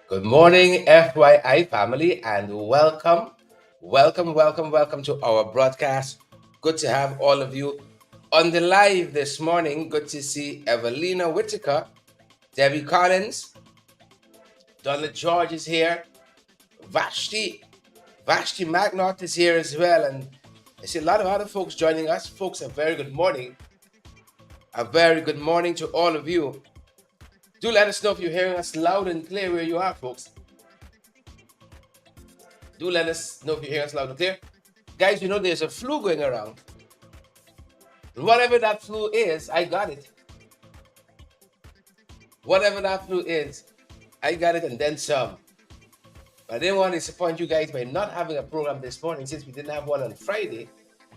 Good morning, FYI family, and welcome to our broadcast. Good to have all of you on the live this morning. Good to see Evelina Whitaker, Debbie Collins, Donna George is here, Vashti Magnot is here as well, and I see a lot of other folks joining us. Folks, a very good morning. A very good morning to all of you. Do let us know if you're hearing us loud and clear where you are, folks. Do let us know if you hear us loud and clear. Guys, you know there's a flu going around. Whatever that flu is, I got it. Whatever that flu is, I got it and then some. I didn't want to disappoint you guys by not having a program this morning since we didn't have one on Friday,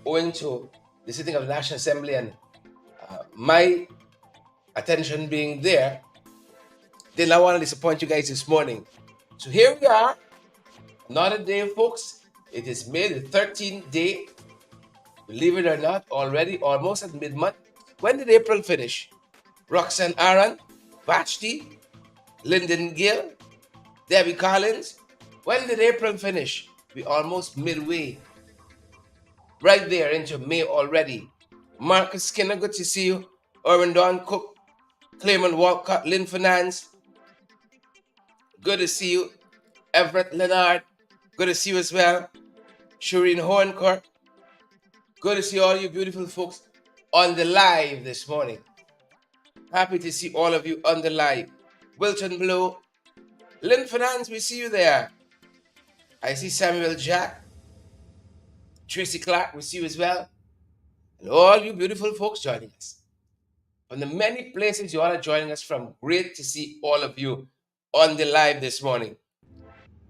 owing to the sitting of the National Assembly and my attention being there. Did not want to disappoint you guys this morning. So here we are. Another day, folks. It is May the 13th day. Believe it or not, already almost at mid-month. When did April finish? Roxanne Aaron, Vashti, Lyndon Gill, Debbie Collins. When did April finish? We almost midway. Right there into May already. Marcus Skinner, good to see you. Irwin Don Cook, Clayman Walcott, Lynn Finance. Good to see you. Everett Leonard, good to see you as well. Shireen Horncourt, good to see all you beautiful folks on the live this morning. Happy to see all of you on the live. Wilton Blue, Lynn Finance, we see you there. I see Samuel Jack, Tracy Clark, we see you as well. And all you beautiful folks joining us. From the many places you all are joining us from, great to see all of you on the live this morning.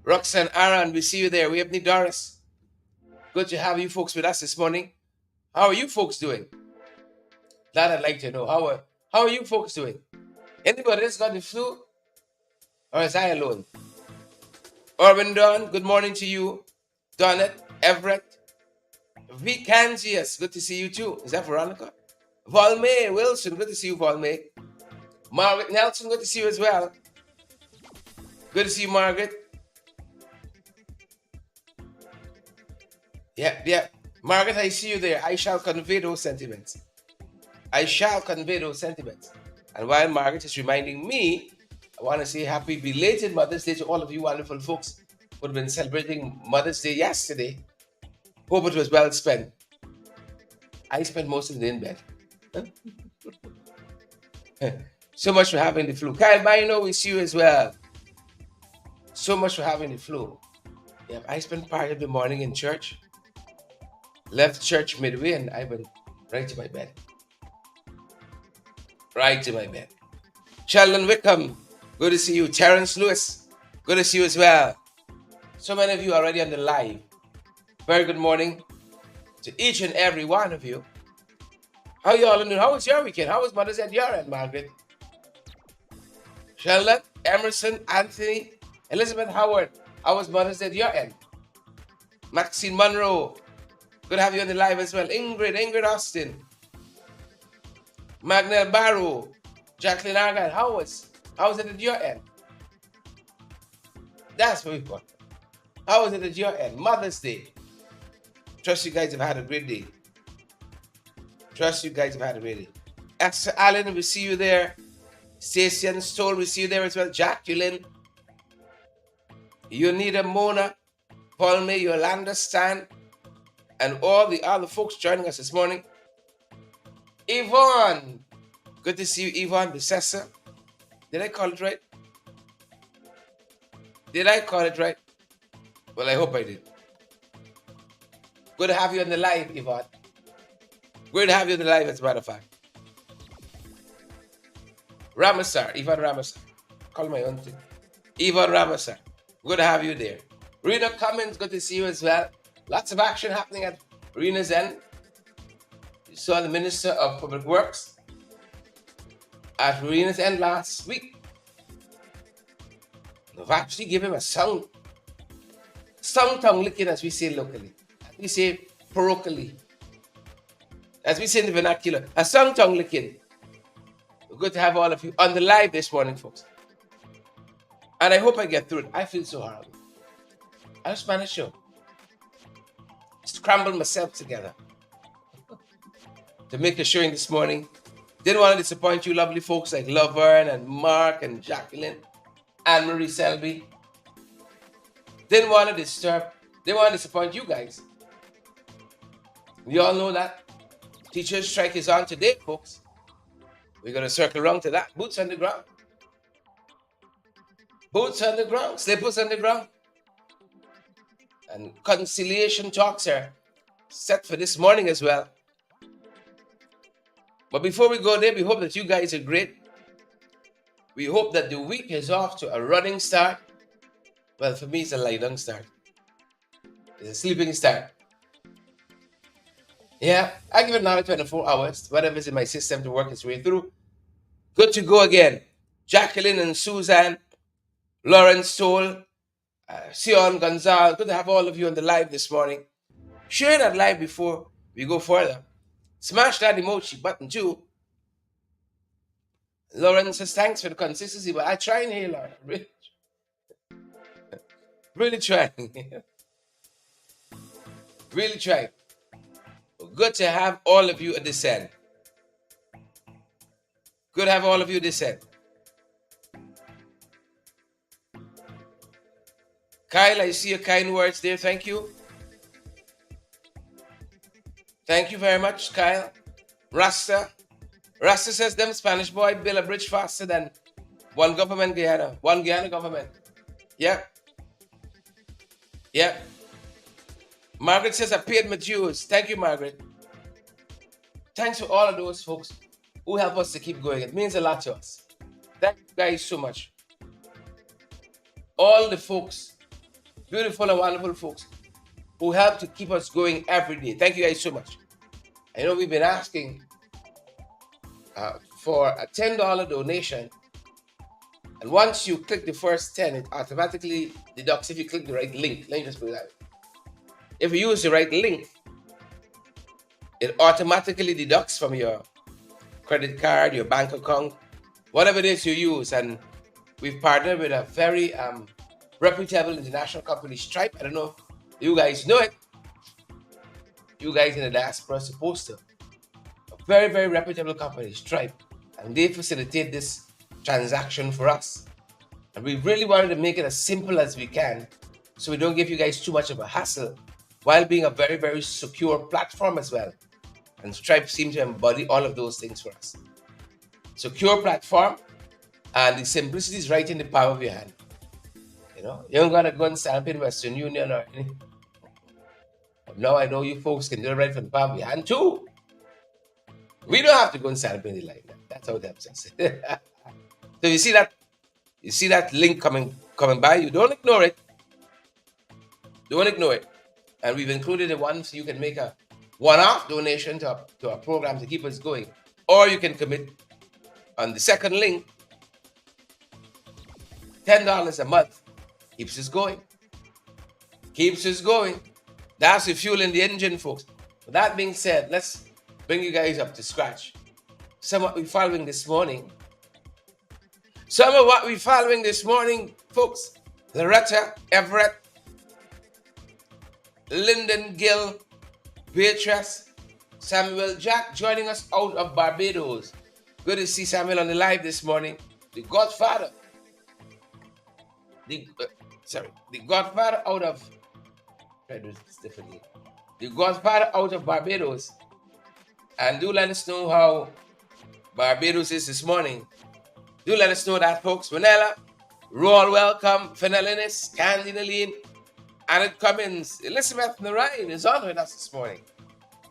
Roxanne Aaron, we see you there. We have Doris. Good to have you folks with us this morning. How are you folks doing? That I'd like to know. How are you folks doing? Anybody else got the flu? Or is I alone? Orvin Don, good morning to you. Donnet, Everett, V. Canzias, good to see you too. Is that Veronica? Valmay Wilson, good to see you, Valmay. Margaret Nelson, good to see you as well. Good to see you, Margaret. Yeah. Margaret, I see you there. I shall convey those sentiments. And while Margaret is reminding me, I want to say happy belated Mother's Day to all of you wonderful folks who have been celebrating Mother's Day yesterday. Hope it was well spent. I spent most of the day in bed. So much for having the flu. Kyle Bino, we see you as well. So much for having the flu. Yeah, I spent part of the morning in church. Left church midway and I went right to my bed. Sheldon Wickham, good to see you. Terrence Lewis, good to see you as well. So many of you already on the live. Very good morning to each and every one of you. How you all doing? How was your weekend? How was Mother's Day at your end, Margaret? Sheldon, Emerson, Anthony, Elizabeth Howard, how was Mother's Day at your end? Maxine Monroe, good to have you on the live as well. Ingrid Austin, Magnell Barrow, Jacqueline Argyle, how was it at your end? That's what we got. How was it at your end? Mother's Day. Trust you guys have had a great day. Esther Allen, we see you there. Stacey and Stoll, we see you there as well. Jacqueline, Unida Mona, Paul May, Yolanda Stan, and all the other folks joining us this morning. Yvonne, good to see you, Yvonne Besessa. Did I call it right? Well, I hope I did. Good to have you on the live, Yvonne. Good to have you on the live, as a matter of fact. Yvonne Ramasar. Call my own thing. Yvonne Ramasar. Good to have you there. Rena Cummins, good to see you as well. Lots of action happening at Rena's End. You saw the Minister of Public Works at Rena's End last week. I've actually given him a tongue licking, as we say locally. We say parochially. As we say in the vernacular, a tongue licking. Good to have all of you on the live this morning, folks. And I hope I get through it. I feel so horrible. I just managed to scramble myself together to make a showing this morning. Didn't want to disappoint you lovely folks like Laverne and Mark and Jacqueline and Marie Selby. Didn't want to disappoint you guys. We all know that teachers' strike is on today, folks. We're going to circle around to that. Boots on the ground. Boots on the ground. Slippers on the ground. And conciliation talks are set for this morning as well. But before we go there, we hope that you guys are great. We hope that the week is off to a running start. Well, for me, it's a lie-down start. It's a sleeping start. Yeah, I give it another 24 hours, whatever's in my system to work its way through. Good to go again. Jacqueline and Suzanne, Lawrence Toll, Sion Gonzalez, good to have all of you on the live this morning. Share that live before we go further. Smash that emoji button too. Lauren says, thanks for the consistency, but I try and hear, Lauren. Really trying. Really trying. Good to have all of you at this end. Good to have all of you at this end. Kyle, I see your kind words there. Thank you. Thank you very much, Kyle. Rasta says them Spanish boy build a bridge faster than one Guyana government. Yeah. Yeah. Margaret says I paid my dues. Thank you, Margaret. Thanks for all of those folks who help us to keep going. It means a lot to us. Thank you guys so much. All the folks, beautiful and wonderful folks who help to keep us going every day. Thank you guys so much. I know we've been asking for a $10 donation. And once you click the first 10, it automatically deducts if you click the right link. Let me just put it that way. If you use the right link, it automatically deducts from your credit card, your bank account, whatever it is you use. And we've partnered with a very reputable international company, Stripe. I don't know if you guys know it. You guys in the diaspora are supposed to. A very, very reputable company, Stripe. And they facilitate this transaction for us. And we really wanted to make it as simple as we can so we don't give you guys too much of a hassle while being a very, very secure platform as well. And Stripe seems to embody all of those things for us. Secure platform, and the simplicity is right in the palm of your hand. You know, you don't gotta go and stamp in Western Union or anything. Now I know you folks can do it right from the palm of your hand too. We don't have to go and stamp in it like that. That's how it helps us. So you see that link coming by. You don't ignore it. Don't ignore it. And we've included the one so you can make a one-off donation to our program to keep us going. Or you can commit on the second link, $10 a month. Keeps us going. Keeps us going. That's the fuel in the engine, folks. With that being said, let's bring you guys up to scratch. Some of what we're following this morning. Folks. Loretta, Everett, Lyndon Gill, Beatrice, Samuel Jack joining us out of Barbados. Good to see Samuel on the live this morning. The Godfather. The Godfather out of... Try to do this differently. The Godfather out of Barbados. And do let us know how Barbados is this morning. Do let us know that, folks. Vanilla, Roll welcome, Fenelinis, Candy Naline, Annette Cummins, Elizabeth Narayan is on with us this morning.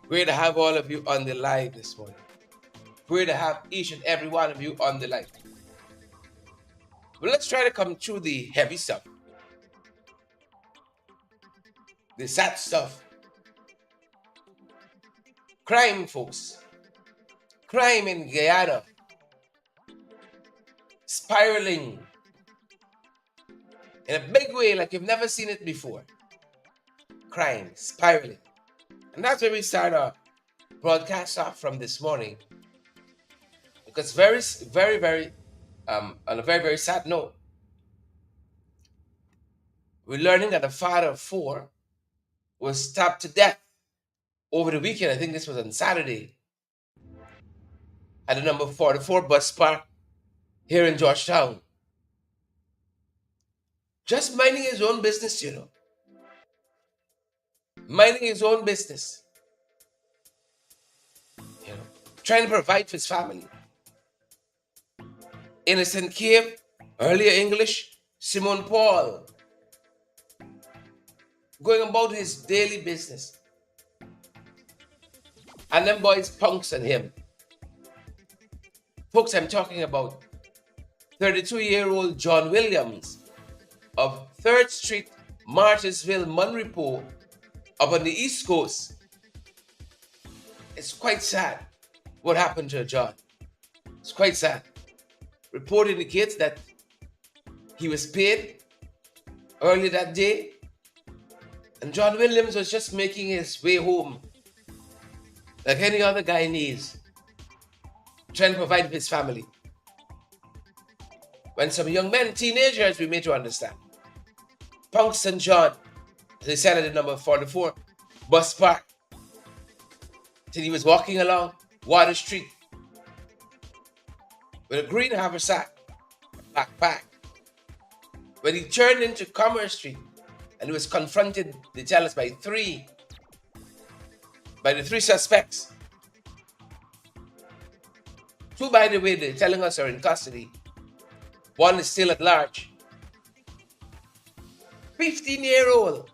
Great to have all of you on the live this morning. Great to have each and every one of you on the live. But let's try to come through the heavy stuff. The sad stuff. Crime, folks. Crime in Guyana. Spiraling. In a big way like you've never seen it before. Crime, spiraling. And that's where we start our broadcast off from this morning. Because on a very, very sad note, we're learning that a father of 4 was stabbed to death over the weekend. I think this was on Saturday at the number 44 bus park here in Georgetown. Just minding his own business, minding his own business, trying to provide for his family. Innocent Cave, earlier English, Simon Paul, going about his daily business. And them boys punks on him. Folks, I'm talking about 32-year-old John Williams of 3rd Street, Martinsville, Monrepo, up on the East Coast. It's quite sad what happened to John. It's quite sad. Report indicates that he was paid early that day, and John Williams was just making his way home like any other guy needs, trying to provide for his family. When some young men, teenagers, we made to understand, punks and John, as they said at the number 44 bus park, till he was walking along Water Street with a green haversack, backpack. When he turned into Commerce Street and he was confronted, they tell us, by the 3 suspects. 2, by the way, they're telling us are in custody. 1 is still at large. 15-year-old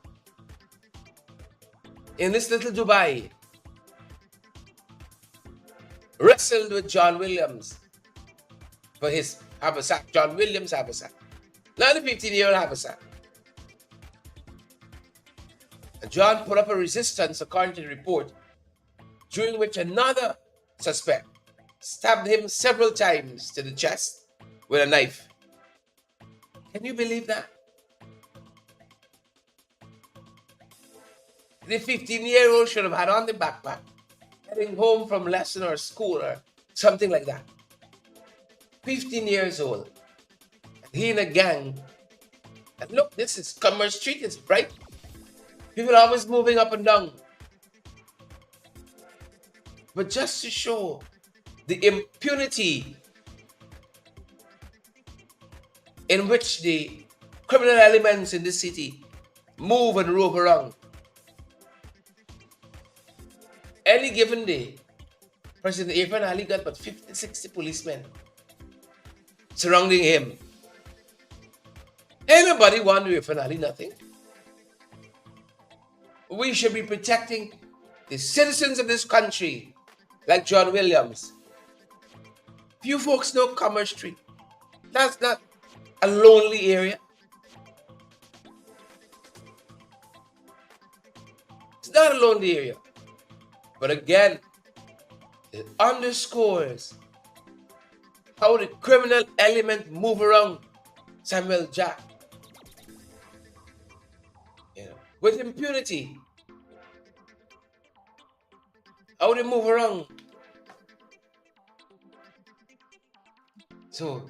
in this little Dubai wrestled with John Williams for his haversack. John Williams haversack. Not the 15-year-old haversack. And John put up a resistance, according to the report, during which another suspect stabbed him several times to the chest with a knife. Can you believe that? The 15-year-old should have had on the backpack, heading home from lesson or school or something like that. 15 years old. And he in a gang. And look, this is Commerce Street, it's bright. People are always moving up and down. But just to show the impunity in which the criminal elements in this city move and rove around. Any given day, President Irfan Ali got about 50, 60 policemen surrounding him. Anybody want Irfan Ali nothing? We should be protecting the citizens of this country, like John Williams. Few folks know Commerce Street. That's not a lonely area. It's not a lonely area. But again, it underscores how the criminal element move around Samuel Jack. With impunity. How they move around. So,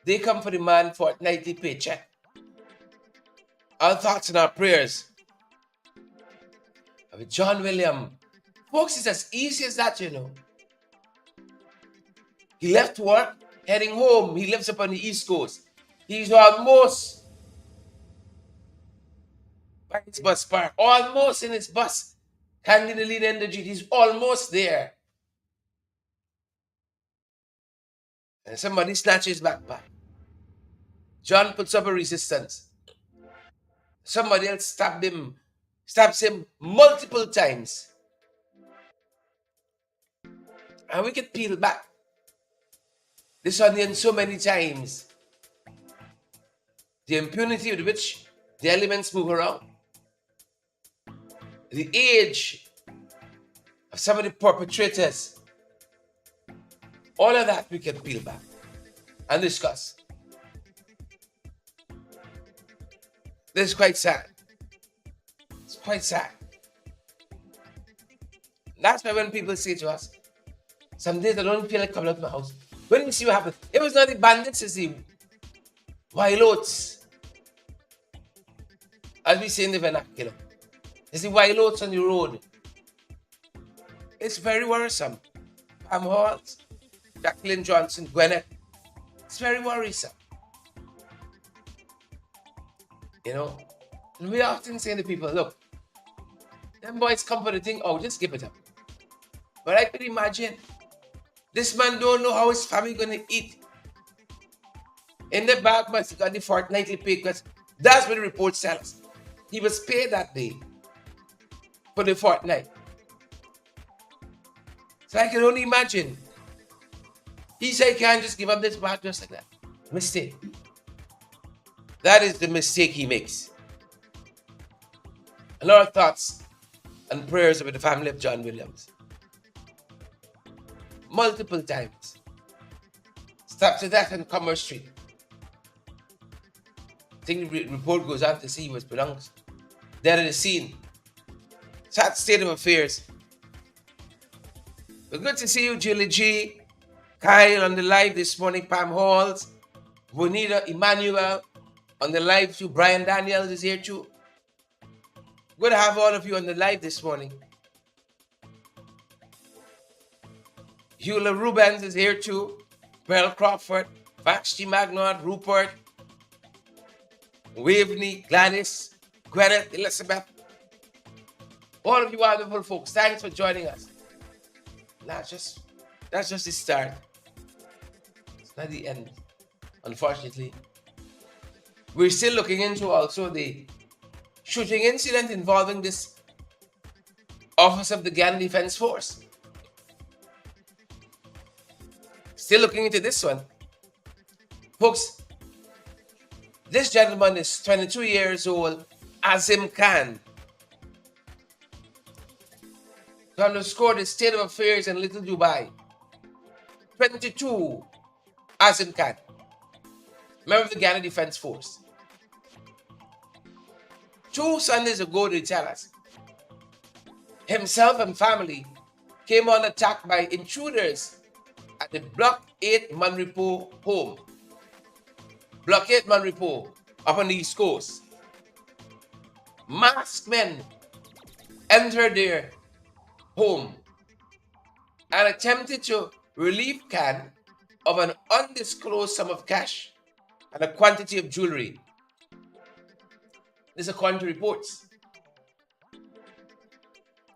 they come for the man for a nightly paycheck. Our thoughts and our prayers. With John Williams. Folks, it's as easy as that, He left work, heading home. He lives up on the East Coast. He's almost by his bus park, almost in his bus, handing the lead energy. He's almost there. And somebody snatches his backpack. John puts up a resistance. Somebody else stabs him multiple times. And we get peeled back this onion so many times. The impunity with which the elements move around. The age of some of the perpetrators. All of that we can peel back and discuss. This is quite sad. It's quite sad. That's why when people say to us, some days I don't feel like coming out of my house. When you see what happened, it was not the bandits, it's the wild oats. as we say in the vernacular. There's the wild oats on the road. It's very worrisome. Pam Halls, Jacqueline Johnson, Gwyneth. It's very worrisome. You know, and we often say to people, look, them boys come for the thing, oh, just give it up. But I could imagine, this man don't know how his family gonna eat. In the back, but he got the fortnightly pay because that's what the report tells us. He was paid that day for the fortnight. So I can only imagine. He said he can't just give up this bag just like that. Mistake. That is the mistake he makes. A lot of thoughts and prayers about the family of John Williams. Multiple times. Stopped to that on Commerce Street. I think the report goes on to see he was pronounced dead at the scene. Sad state of affairs. But good to see you, Julie G. Kyle on the live this morning, Pam Halls, Bonita Emmanuel on the live too. Brian Daniels is here too. Good to have all of you on the live this morning. Eula Rubens is here too. Pearl Crawford, Vashti Magnot, Rupert, Waveney, Gladys, Gwyneth, Elizabeth. All of you wonderful folks, thanks for joining us. That's just the start. It's not the end, unfortunately. We're still looking into also the shooting incident involving this officer of the Ghana Defense Force. Still looking into this one. Folks, this gentleman is 22 years old, Azim Khan. To underscore the state of affairs in Little Dubai. 22, Azim Khan, member of the Ghana Defense Force. 2 Sundays ago, they tell us, himself and family came on attack by intruders at the Block 8 Manripo home. Block 8 Manripo, up on the East Coast. Masked men entered their home and attempted to relieve Khan of an undisclosed sum of cash and a quantity of jewelry. This is according to reports.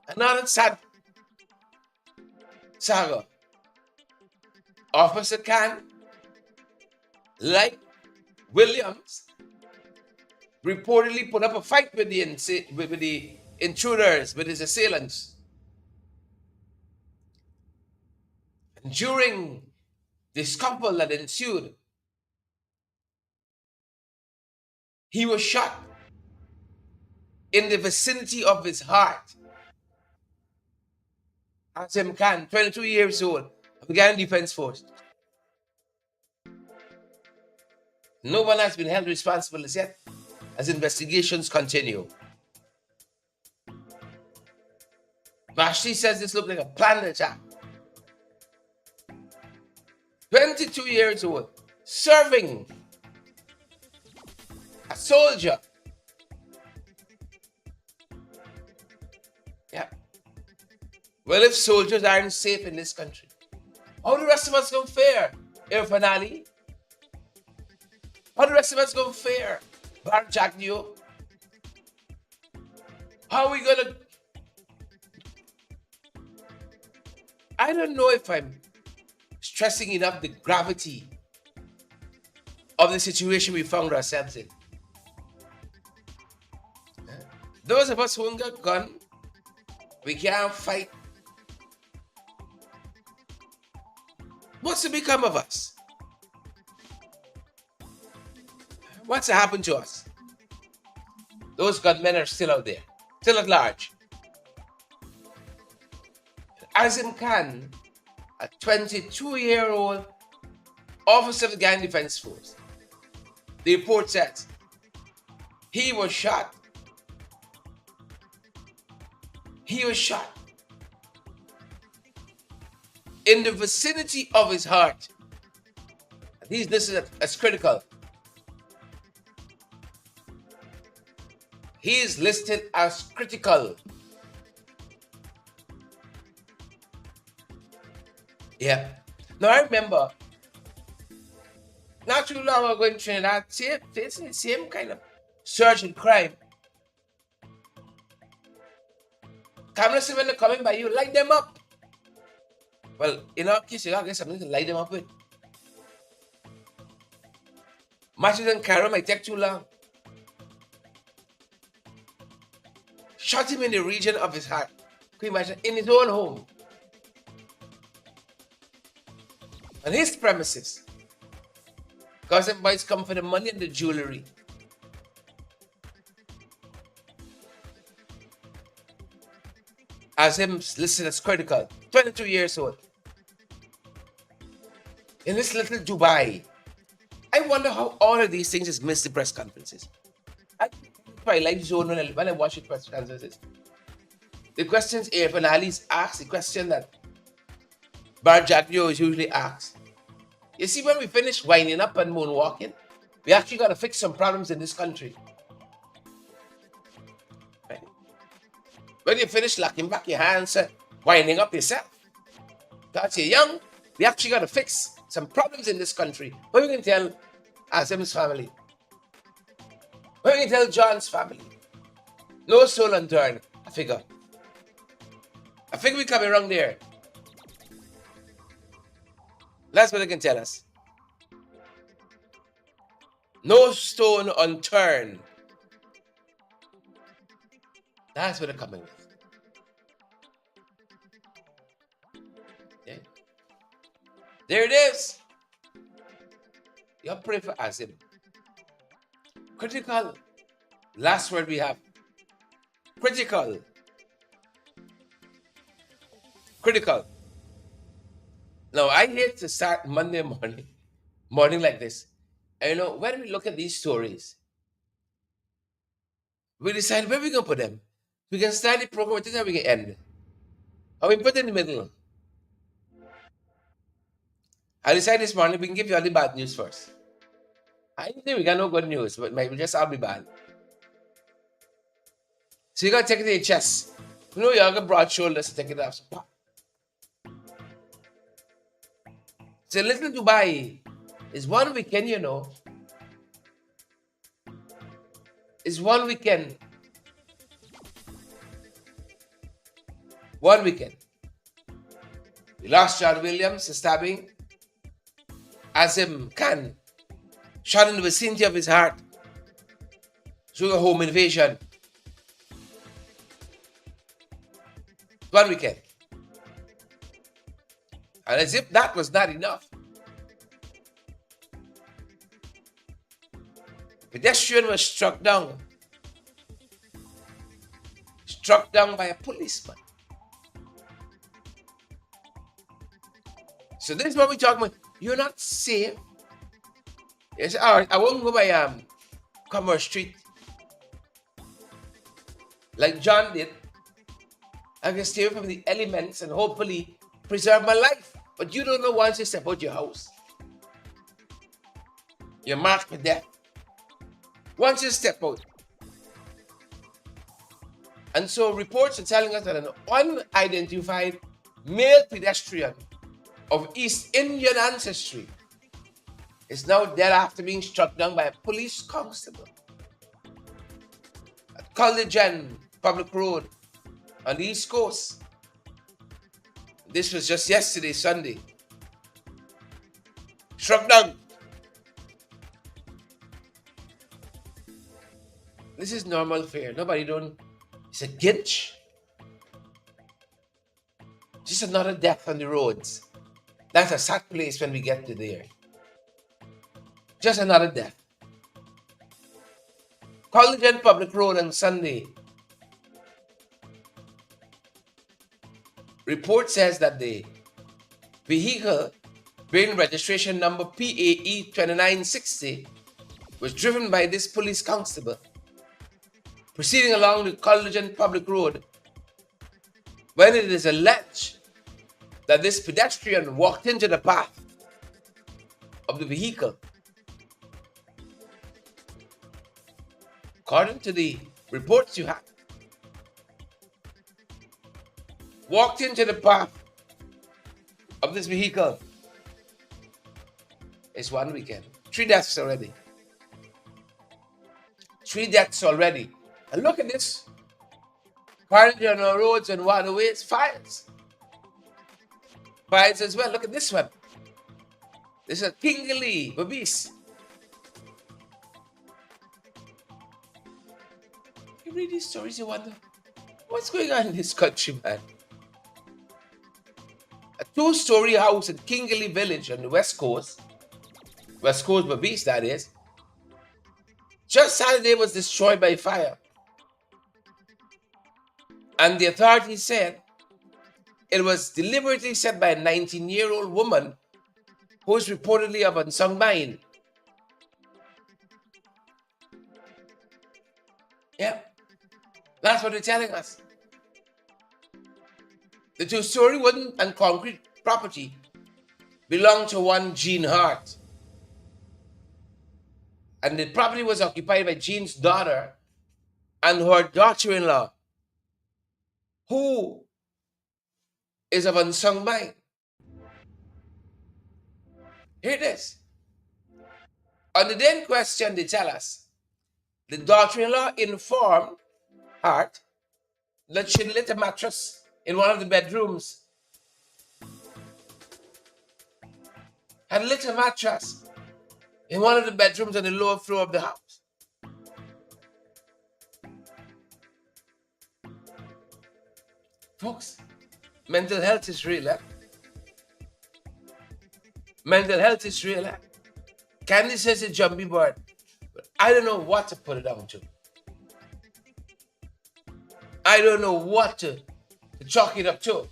Another sad saga. Officer Khan, like Williams, reportedly put up a fight with the intruders, with his assailants. And during the scuffle that ensued, he was shot in the vicinity of his heart. Azim Khan, 22 years old, of the Ghana Defense Force. No one has been held responsible as yet, as investigations continue. Vashti says this looked like a planned attack. 22 years old, serving a soldier. Yeah. Well, if soldiers aren't safe in this country, how the rest of us going to fare, Irfan Ali? How the rest of us going to fare, Bar Jagdio? How are we going to... I don't know if I'm stressing enough the gravity of the situation we found ourselves in. Those of us who ain't got gun, we can't fight. What's to become of us? What's to happen to us? Those gunmen are still out there, still at large. Azim Khan, a 22-year-old officer of the Ghana Defense Force. The report says he was shot. He was shot in the vicinity of his heart. This is as critical. He is listed as critical. Yeah. Now I remember not too long ago in Trinidad, facing the same kind of surge in crime. Cameras, when they're coming by you, light them up. Well, in our case, you gotta get something to light them up with. Matches and Carol might take too long. Shot him in the region of his heart. Can you imagine? In his own home. On his premises. Because them boys come for the money and the jewelry. As him listed as critical. 22 years old. In this little Dubai. I wonder how all of these things is missed the press conferences. I like zone when I watch the press conferences. The questions Irfan Ali's asked, the question that Bar Jagdio is usually asked. You see, when we finish winding up and moonwalking, we actually got to fix some problems in this country. Right? When you finish locking back your hands, winding up yourself, because you're young, we actually got to fix some problems in this country. What we can tell Azim's family? What we can tell John's family? No soul unturned. I figure we're coming around there. That's what they can tell us. No stone unturned. That's what they're coming with. Yeah. There it is. You pray for Azim. Critical. Last word we have. Critical. Critical. Now, I hate to start Monday morning like this. And you know, when we look at these stories, we decide where we're going to put them. We can start the program with this and we can end. Or we put it in the middle. I decided this morning we can give you all the bad news first. I think we got no good news, but maybe just all be bad. So you got to take it to your chest. You know, you have got broad shoulders to take it off. So, so little Dubai is one weekend, you know. It's one weekend. One weekend. We lost John Williams to stabbing. Azim Khan shot in the vicinity of his heart through a home invasion. One weekend. And as if that was not enough, a pedestrian was struck down by a policeman. So this is what we're talking about. You're not safe. You say, all right, I won't go by Commerce Street like John did. I can stay away from the elements and hopefully preserve my life. But you don't know once you step out your house, you're marked for death. Once you step out. And so reports are telling us that an unidentified male pedestrian of East Indian ancestry is now dead after being struck down by a police constable at Culligan Public Road on the East Coast. This was just yesterday, Sunday. Struck down. This is normal fare. Nobody don't. It's a gitch. Just another death on the roads. That's a sad place when we get to there. Just another death. Culligan Public Road on Sunday. Report says that the vehicle bearing registration number PAE 2960 was driven by this police constable proceeding along the Culligan Public Road when it is alleged that this pedestrian walked into the path of the vehicle. According to the reports you have. Walked into the path of this vehicle. It's one weekend. 3 deaths already. 3 deaths already. And look at this. Currently on our roads and waterways, fires. Fires as well. Look at this one. This is a Kingley, Babis. You read these stories, you wonder, what's going on in this country, man? A 2-story house in Kingley Village on the West Coast, Babis, that is, just Saturday was destroyed by fire. And the authorities said it was deliberately set by a 19-year-old woman who is reportedly of unsound mind. Yeah, that's what they're telling us. The 2-story wooden and concrete property belonged to one Jean Hart. And the property was occupied by Jean's daughter and her daughter-in-law, who is of unsound mind. Here it is. On the day in question, they tell us the daughter-in-law informed Hart that she lit a mattress in one of the bedrooms. Had lit a mattress in one of the bedrooms on the lower floor of the house. Folks, mental health is real, eh? Mental health is real, eh? Candy says it's jumpy bird, but I don't know what to put it down to. I don't know what to chalk it up to.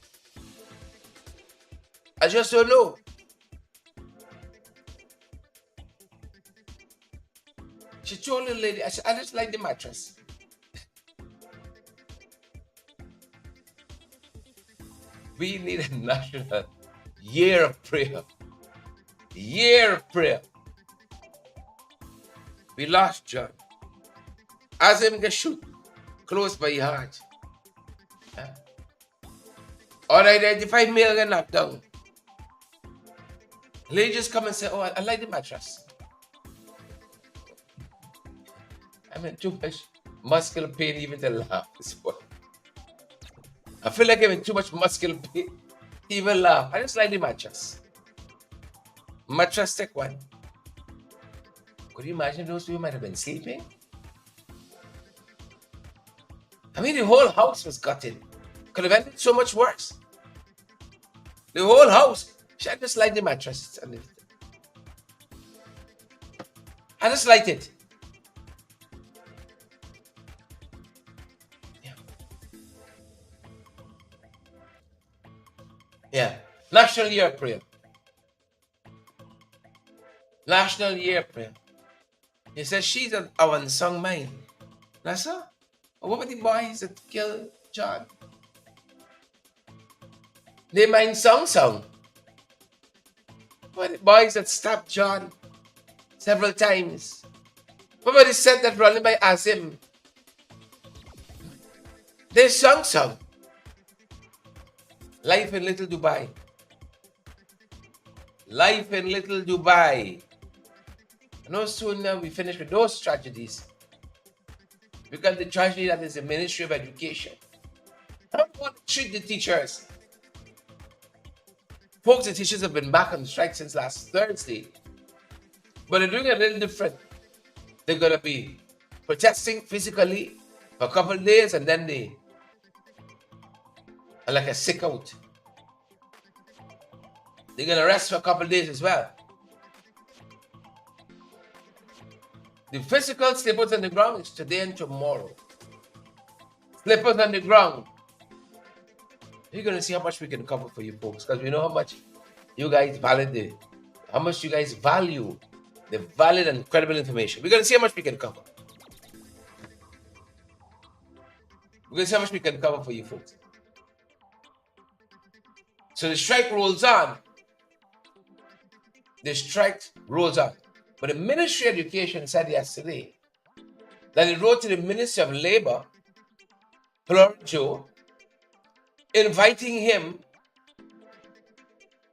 I just don't know. She told the lady, I said, I just like the mattress. We need a national year of prayer. Year of prayer. We lost John. As him get shoot close by your heart. Unidentified male get knocked down. Lady just come and say, oh, I like the mattress. I'm in too much muscular pain even to laugh this morning. I feel like I'm in too much muscular pain to even laugh. I just like the mattress. Mattress take one. Could you imagine those people might have been sleeping? I mean, the whole house was gutted. Could have ended so much worse. The whole house. I just like the mattress. I just liked it. Yeah. National Year of Prayer. National Year of Prayer. He says she's of unsung mind. That's all. What about the boys that killed John? They mind song. What about the boys that stabbed John several times? What about the set that running by Azim? They song. Life in Little Dubai. Life in Little Dubai. I know soon now we finish with those tragedies. Because the tragedy that is the Ministry of Education. How do you want to treat the teachers? Folks, the teachers have been back on strike since last Thursday. But they're doing it a little different. They're going to be protesting physically for a couple of days and then they are like a sick out. They're going to rest for a couple of days as well. The physical slippers on the ground is today and tomorrow. Slippers on the ground. You're going to see how much we can cover for you folks, because we know how much you guys value the valid and credible information. We're going to see how much we can cover. We're going to see how much we can cover for you folks. So the strike rolls on. The strike rolls on. But the Ministry of Education said yesterday that he wrote to the Minister of Labor, Florida Joe, inviting him,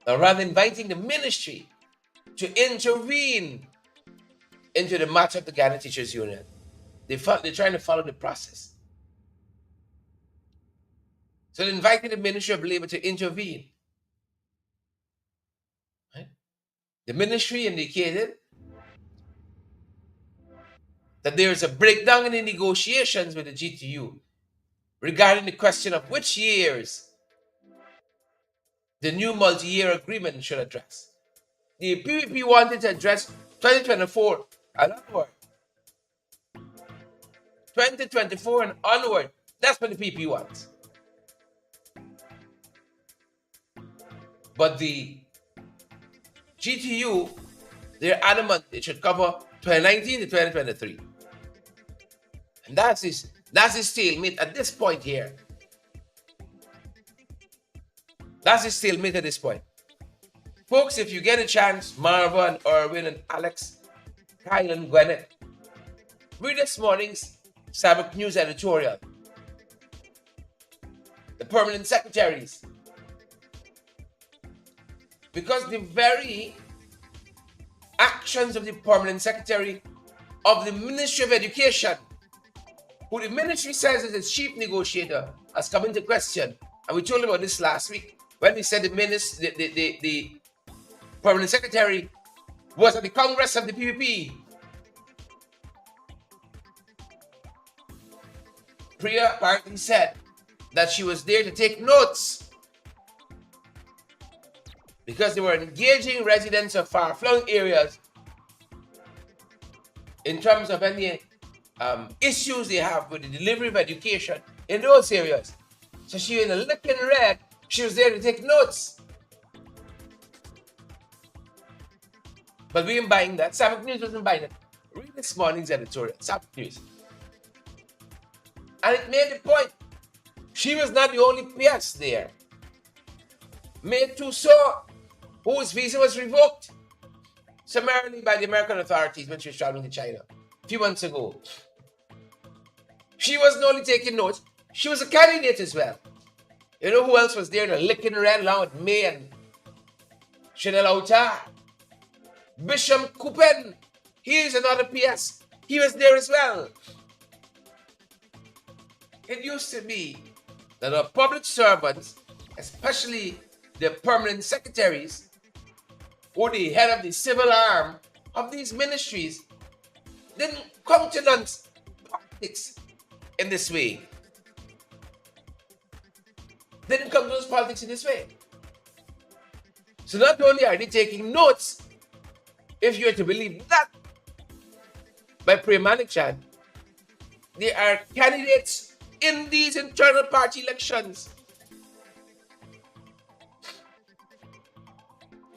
or rather inviting the ministry to intervene into the matter of the Ghana Teachers Union. They're trying to follow the process. So they invited the Ministry of Labor to intervene. Right? The ministry indicated that there is a breakdown in the negotiations with the GTU regarding the question of which years the new multi-year agreement should address. The PPP wanted to address 2024 and onward. 2024 and onward. That's what the PPP wants. But the GTU, they're adamant it should cover 2019 to 2023. And that's his stalemate at this point here. That's his stalemate at this point. Folks, if you get a chance, Marva and Erwin and Alex, Kyle and Gwyneth, read this morning's Sabbath News editorial. The permanent secretaries. Because the very actions of the permanent secretary of the Ministry of Education, who the ministry says is its chief negotiator, has come into question. And we told about this last week when we said the permanent secretary was at the Congress of the PPP. Priya apparently said that she was there to take notes because they were engaging residents of far-flung areas in terms of any issues they have with the delivery of education in those areas. So she, in a looking red, she was there to take notes. But we ain't buying that. Sabbath News wasn't buying it. Read this morning's editorial, Sabbath News. And it made the point. She was not the only PS there. May Tussaud, whose visa was revoked summarily by the American authorities when she was traveling to China a few months ago. She wasn't only taking notes, she was a candidate as well. You know who else was there? The licking red along with May and Chanel Autar. Bishop Coupen, he is another PS. He was there as well. It used to be that our public servants, especially the permanent secretaries, or the head of the civil arm of these ministries, didn't countenance politics in this way. They didn't countenance politics in this way. So not only are they taking notes, if you are to believe that, by Priya Manikchand, they are candidates in these internal party elections.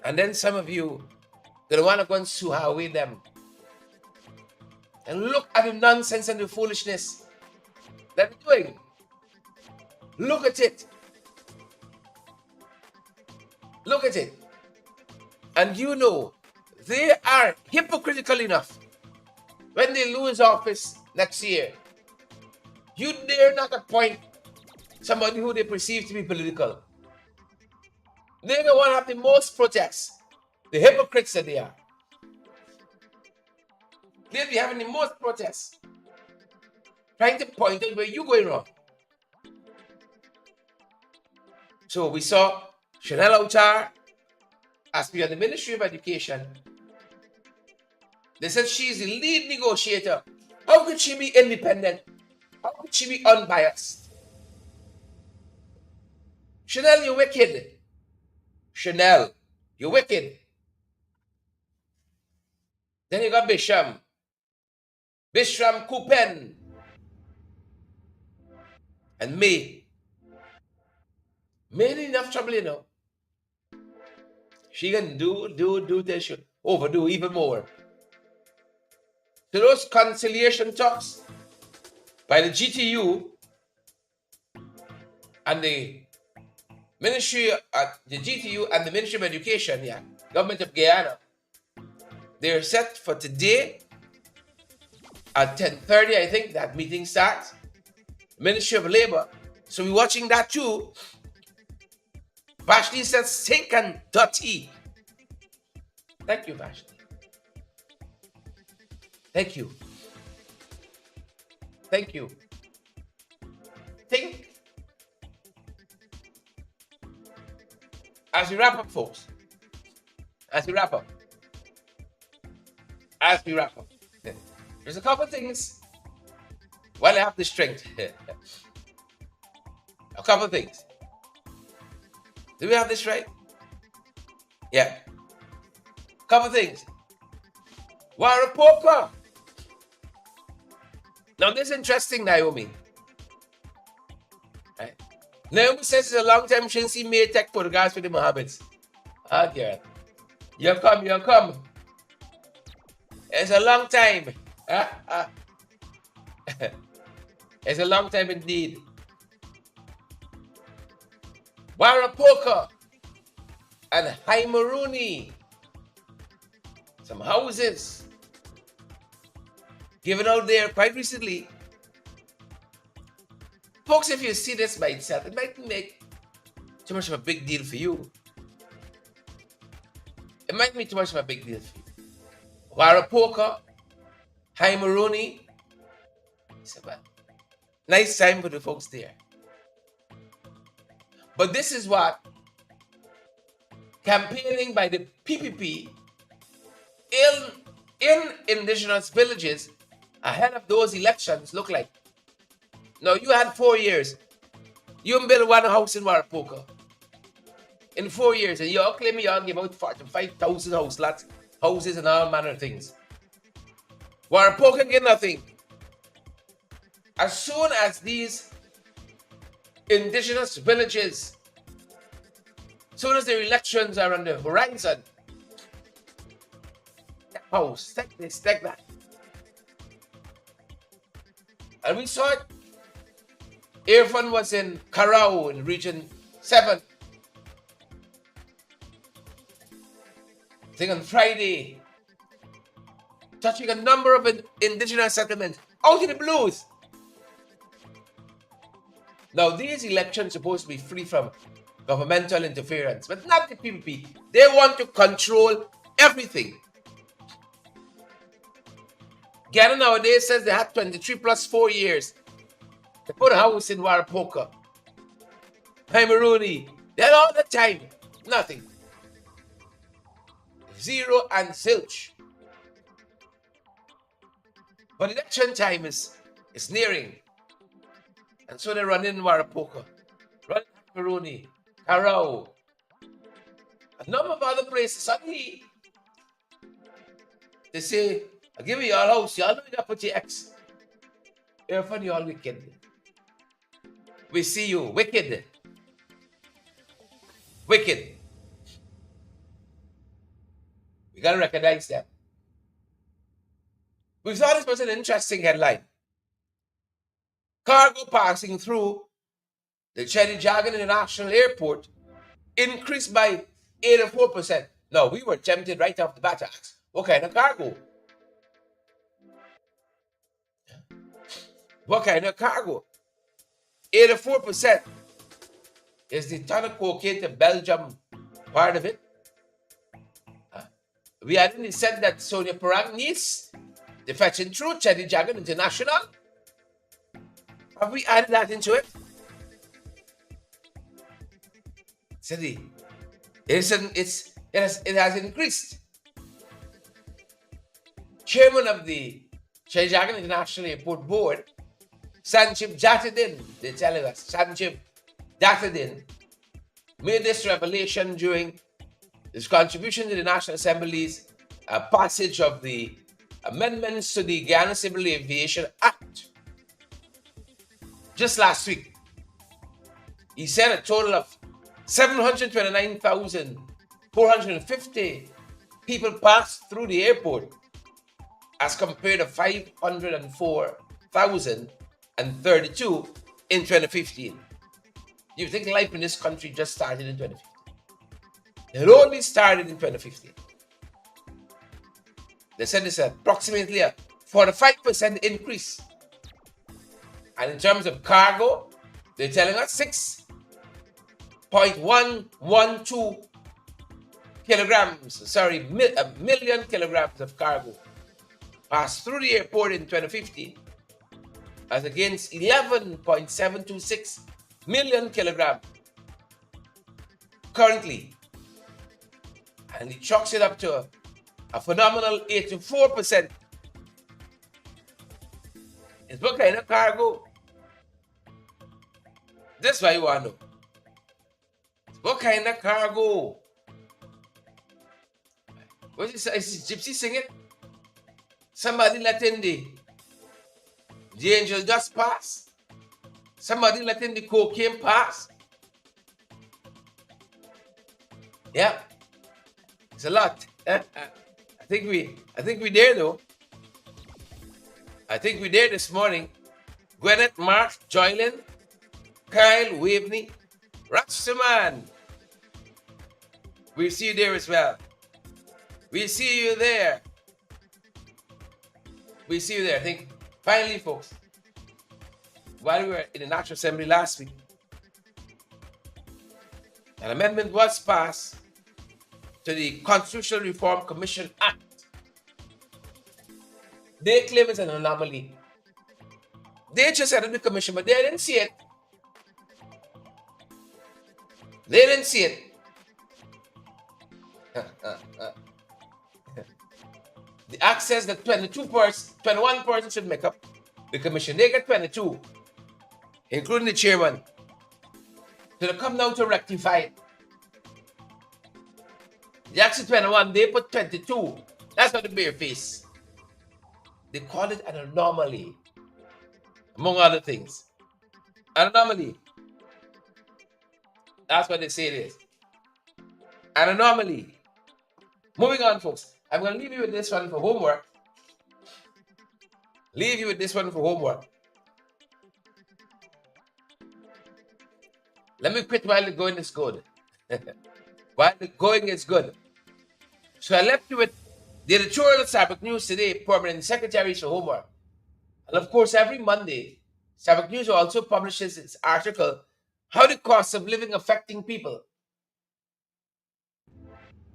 And then some of you gonna want to go and sue away them. And look at the nonsense and the foolishness that they're doing. Look at it. Look at it. And you know, they are hypocritical enough when they lose office next year. You dare not appoint somebody who they perceive to be political. They're the one who have the most protests. The hypocrites that they are. They'll be having the most protests. Trying to point out where you're going wrong. So we saw Chanel Autar as we are the Ministry of Education. They said she's the lead negotiator. How could she be independent? How could she be unbiased? Chanel, you're wicked. Chanel, you're wicked. Then you got Bisham Coupen, and May. May in enough trouble, you know. She can do this, should overdo even more. So those conciliation talks by the GTU and the Ministry, the GTU and the Ministry of Education, Government of Guyana, they're set for today At 10:30, I think that meeting starts. Ministry of Labor. So we're watching that too. Vashti says sink and dirty. Thank you, Vashti. Thank you. Thank you. Think as we wrap up, folks. As we wrap up. There's a couple things. While I have the strength. A couple things. Do we have this right? Yeah. Couple things. Warapoka. Now this is interesting, Naomi. Right? Naomi says it's a long time since she made tech photographs with the Mohammeds. Ah, girl. You come. It's a long time. It's a long time indeed. Warapoka and Haimaruni. Some houses given out there quite recently. Folks, if you see this by itself, it might make too much of a big deal for you. It might be too much of a big deal for you. Warapoka, Haimaruni. It's a nice time for the folks there. But this is what campaigning by the PPP in indigenous villages ahead of those elections look like. Now, you had 4 years. You built one house in Warapoka in 4 years, and you all claim you all give out 45,000 houses and all manner of things. Warapoka get nothing. As soon as these indigenous villages, as soon as their elections are on the horizon, house, take this, take that. And we saw it. Irfan was in Karao in Region 7. I think on Friday, touching a number of indigenous settlements out in the blues. Now, these elections are supposed to be free from governmental interference, but not the PPP. They want to control everything. Ghana nowadays says they had 23 plus 4 years to put a house in Warapoka. Haimaruni, they had all the time. Nothing. Zero and zilch. But election time is nearing. And so they run in Warapoka, run in Haimaruni, Karao, a number of other places. Suddenly, they say, I'll give you your house, y'all know you got to put your ex. Irfan, you all wicked. We see you, wicked. Wicked. We got to recognize that. We saw this was an interesting headline. Cargo passing through the Cherry Jagan International Airport increased by 84%. Now, we were tempted right off the bat to ask, what kind of cargo? What kind of cargo? 84% is the ton of cocaine to Belgium part of it. We hadn't said that Sonia Parang needs the fetching through Cherry Jagan International. Have we added that into it? City. It has increased. Chairman of the Cherry Jagan International Airport Board, Sanchib Jatadin, they're telling us, Sanchib Jatadin made this revelation during his contribution to the National Assembly's passage of the amendments to the Ghana Civil Aviation Act. Just last week, he said a total of 729,450 people passed through the airport as compared to 504,032 in 2015. You think life in this country just started in 2015? It only started in 2015. They said it's approximately a 45% increase. And in terms of cargo, they're telling us 6.112 kilograms, a million kilograms of cargo passed through the airport in 2015, as against 11.726 million kilograms currently. And it chalks it up to a phenomenal 84%. It's what kind of cargo? That's why you want to know. What kind of cargo? What is Gypsy sing it? Somebody letting the angel dust pass. Somebody letting the cocaine pass. Yeah, it's a lot. I think we there though. I think we there this morning. Gwyneth, Mark, Joylin, Kyle, Waveney, Ratsaman. We'll see you there as well. We'll see you there. We'll see you there. I think finally, folks, while we were in the National Assembly last week, an amendment was passed to the Constitutional Reform Commission Act. They claim it's an anomaly. They just added the commission, but they didn't see it. They didn't see it. The act says that 21 persons should make up the commission. They get 22, including the chairman. So they come down to rectify it. The act is 21, they put 22. That's not the bare face. They call it an anomaly, among other things. An anomaly. That's what they say it is. An anomaly. Moving on, folks. I'm going to leave you with this one for homework. Leave you with this one for homework. Let me quit while the going is good. While the going is good. So I left you with the editorial of Sabbath News today, permanent secretaries for homework. And of course, every Monday, Sabbath News also publishes its article, How the Cost of Living Affecting People.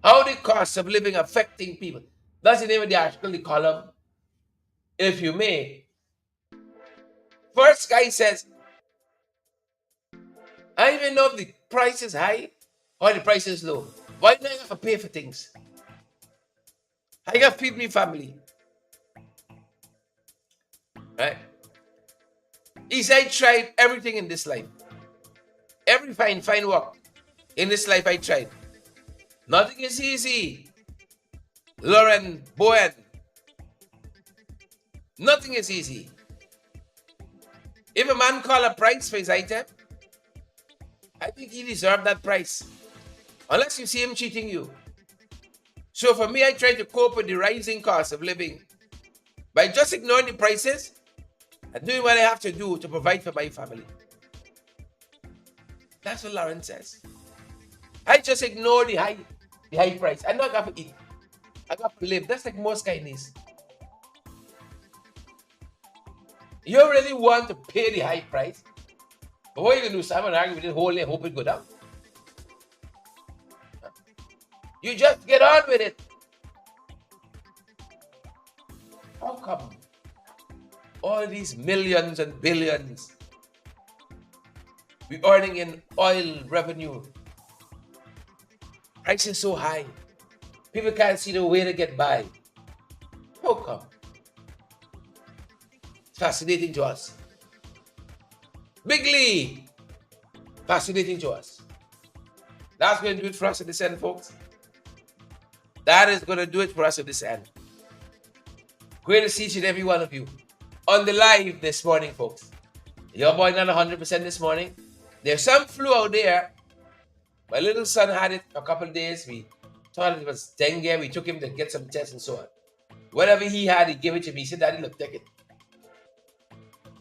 How the cost of living affecting people. That's the name of the article, the column, if you may. First guy says, I don't even know if the price is high or the price is low. Why do I have to pay for things? I got to feed my family. Right? He said, I tried everything in this life. Every fine work in this life I tried. Nothing is easy. Lauren Bowen. Nothing is easy. If a man call a price for his item, I think he deserves that price. Unless you see him cheating you. So for me, I try to cope with the rising cost of living by just ignoring the prices and doing what I have to do to provide for my family. That's what Lauren says. I just ignore the high price. I'm not going to eat. I got to live. That's like most kindness. You really want to pay the high price? But what are you going to do? Simon argue with it whole day and hope it go down? You just get on with it. How come all these millions and billions we're earning in oil revenue, price is so high, people can't see the way to get by? How come? It's fascinating to us. Bigly fascinating to us. That's going to do it for us at this end, folks. That is going to do it for us at this end. Great to see each and every one of you on the live this morning, folks. Your boy not 100% this morning. There's some flu out there. My little son had it for a couple of days. We thought it was dengue. We took him to get some tests and so on. Whatever he had, he gave it to me. He said, Daddy, look, take it.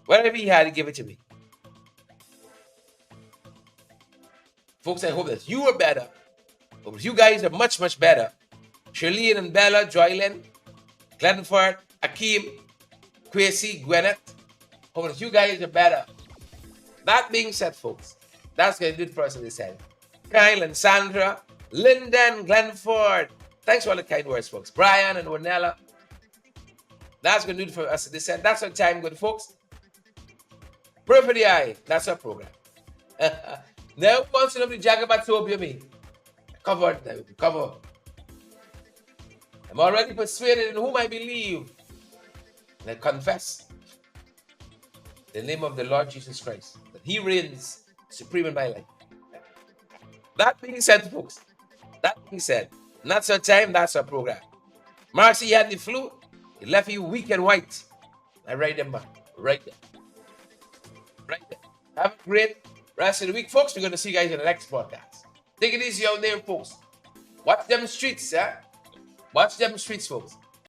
Whatever he had, he gave it to me. Folks, I hope that you are better. Hope you guys are much, much better. Shirlene and Bella, Joylyn, Glenford, Akeem, Quasi, Gwyneth. Hope that you guys are better. That being said, folks, that's going to do it for us in this end. Kyle and Sandra, Lyndon, Glenford. Thanks for all the kind words, folks. Brian and Wanella. That's going to do it for us in this end. That's our time, good folks. Pray for the eye. That's our program. Now, once you know the Jagabatobia me. Covered now. Cover. I'm already persuaded in whom I believe. And I confess the name of the Lord Jesus Christ, that He reigns supreme in my life. That being said, folks, that being said, that's our time, that's our program. Marcy had the flu, it left you weak and white. I write them back, right there. Right there. Have a great rest of the week, folks. We're going to see you guys in the next podcast. Take it easy out there, folks. Watch them streets, Watch them streets, folks.